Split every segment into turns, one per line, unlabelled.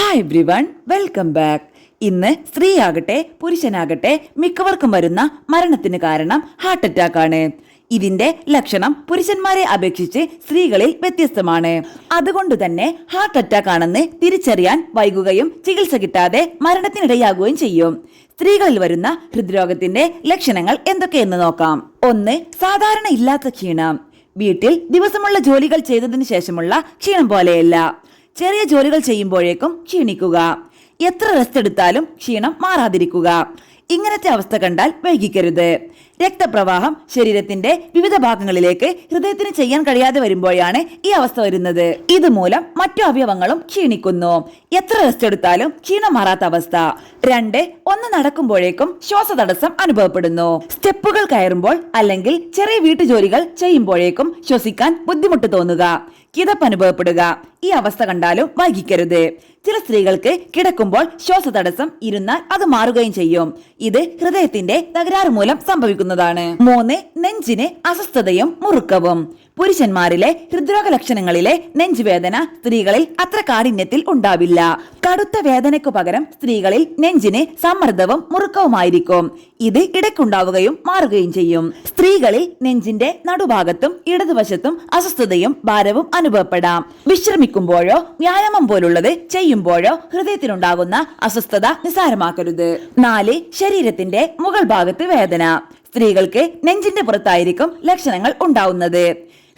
Hi everyone, welcome back. ഇന്ന് സ്ത്രീയാകട്ടെ പുരുഷനാകട്ടെ മിക്കവർക്കും വരുന്ന മരണത്തിന് കാരണം ഹാർട്ട് അറ്റാക്ക് ആണ്. ഇതിന്റെ ലക്ഷണം പുരുഷന്മാരെ അപേക്ഷിച്ച് സ്ത്രീകളിൽ വ്യത്യസ്തമാണ്. അതുകൊണ്ട് തന്നെ ഹാർട്ട് അറ്റാക്ക് ആണെന്ന് തിരിച്ചറിയാൻ വൈകുകയും ചികിത്സ കിട്ടാതെ മരണത്തിനിടയാകുകയും ചെയ്യും. സ്ത്രീകളിൽ വരുന്ന ഹൃദ്രോഗത്തിന്റെ ലക്ഷണങ്ങൾ എന്തൊക്കെയെന്ന് നോക്കാം. 1. സാധാരണ ഇല്ലാത്ത ക്ഷീണം. വീട്ടിൽ ദിവസമുള്ള ജോലികൾ ചെയ്തതിനു ശേഷമുള്ള ക്ഷീണം പോലെയല്ല. ചെറിയ ജോലികൾ ചെയ്യുമ്പോഴേക്കും ക്ഷീണിക്കുക. എത്ര റെസ്റ്റ് എടുത്താലും ക്ഷീണം മാറാതിരിക്കുക. ഇങ്ങനത്തെ അവസ്ഥ കണ്ടാൽ വൈകിക്കരുത്. രക്തപ്രവാഹം ശരീരത്തിന്റെ വിവിധ ഭാഗങ്ങളിലേക്ക് ഹൃദയത്തിന് ചെയ്യാൻ കഴിയാതെ വരുമ്പോഴാണ് ഈ അവസ്ഥ വരുന്നത്. ഇതുമൂലം മറ്റു അവയവങ്ങളും ക്ഷീണിക്കുന്നു. എത്ര റെസ്റ്റ് എടുത്താലും ക്ഷീണം മാറാത്ത അവസ്ഥ. 2. ഒന്ന് നടക്കുമ്പോഴേക്കും ശ്വാസതടസ്സം അനുഭവപ്പെടുന്നു. സ്റ്റെപ്പുകൾ കയറുമ്പോൾ അല്ലെങ്കിൽ ചെറിയ വീട്ടുജോലികൾ ചെയ്യുമ്പോഴേക്കും ശ്വസിക്കാൻ ബുദ്ധിമുട്ട് തോന്നുക, കിതപ്പ് അനുഭവപ്പെടുക. ഈ അവസ്ഥ കണ്ടാലും വൈകിക്കരുത്. ചില സ്ത്രീകൾക്ക് കിടക്കുമ്പോൾ ശ്വാസതടസ്സം ഇരുന്നാൽ അത് മാറുകയും ചെയ്യും. ഇത് ഹൃദയത്തിന്റെ തകരാറ് മൂലം സംഭവിക്കുന്നതാണ്. 3. നെഞ്ചിന് അസ്വസ്ഥതയും മുറുക്കവും. പുരുഷന്മാരിലെ ഹൃദ്രോഗ ലക്ഷണങ്ങളിലെ നെഞ്ചുവേദന സ്ത്രീകളിൽ അത്ര കാഠിന്യത്തിൽ ഉണ്ടാവില്ല. കടുത്ത വേദനയ്ക്കു പകരം സ്ത്രീകളിൽ നെഞ്ചിന് സമ്മർദ്ദവും മുറുക്കവുമായിരിക്കും. ഇത് ഇടയ്ക്കുണ്ടാവുകയും മാറുകയും ചെയ്യും. സ്ത്രീകളിൽ നെഞ്ചിന്റെ നടുഭാഗത്തും ഇടതുവശത്തും അസ്വസ്ഥതയും ഭാരവും അനുഭവപ്പെടാം. വിശ്രമിക്കുമ്പോഴോ വ്യായാമം പോലുള്ളത് ചെയ്യുമ്പോഴോ ഹൃദയത്തിനുണ്ടാകുന്ന അസ്വസ്ഥത നിസ്സാരമാക്കരുത്. 4. ശരീരത്തിന്റെ മുകൾ ഭാഗത്ത് വേദന. സ്ത്രീകൾക്ക് നെഞ്ചിന്റെ പുറത്തായിരിക്കും ലക്ഷണങ്ങൾ ഉണ്ടാവുന്നത്.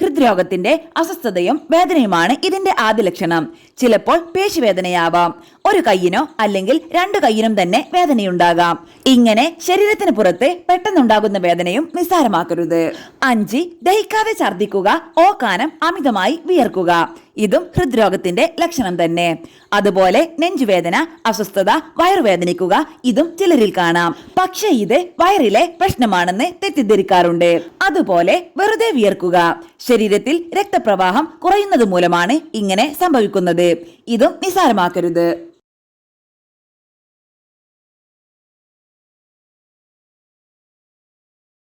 ഹൃദ്രോഗത്തിന്റെ അസ്വസ്ഥതയും വേദനയുമാണ് ഇതിന്റെ ആദ്യ ലക്ഷണം. ചിലപ്പോൾ പേശിവേദനയാവാം. ഒരു കൈയിനോ അല്ലെങ്കിൽ 2 കൈയിനും തന്നെ വേദനയുണ്ടാകാം. ഇങ്ങനെ ശരീരത്തിന് പുറത്ത് പെട്ടെന്നുണ്ടാകുന്ന വേദനയും നിസ്സാരമാക്കരുത്. 5. ദഹിക്കാതെ ഛർദ്ദിക്കുക, ഓക്കാനം, അമിതമായി വിയർക്കുക. ഇതും ഹൃദ്രോഗത്തിന്റെ ലക്ഷണം തന്നെ. അതുപോലെ നെഞ്ചുവേദന, അസ്വസ്ഥത, വയറുവേദനിക്കുക, ഇതും ചിലരിൽ കാണാം. പക്ഷേ ഇത് വയറിലെ പ്രശ്നമാണെന്ന് തെറ്റിദ്ധരിക്കാറുണ്ട്. അതുപോലെ വെറുതെ വിയർക്കുക. ശരീരത്തിൽ രക്തപ്രവാഹം കുറയുന്നത് മൂലമാണ് ഇങ്ങനെ സംഭവിക്കുന്നത്. ഇതും നിസ്സാരമാക്കരുത്.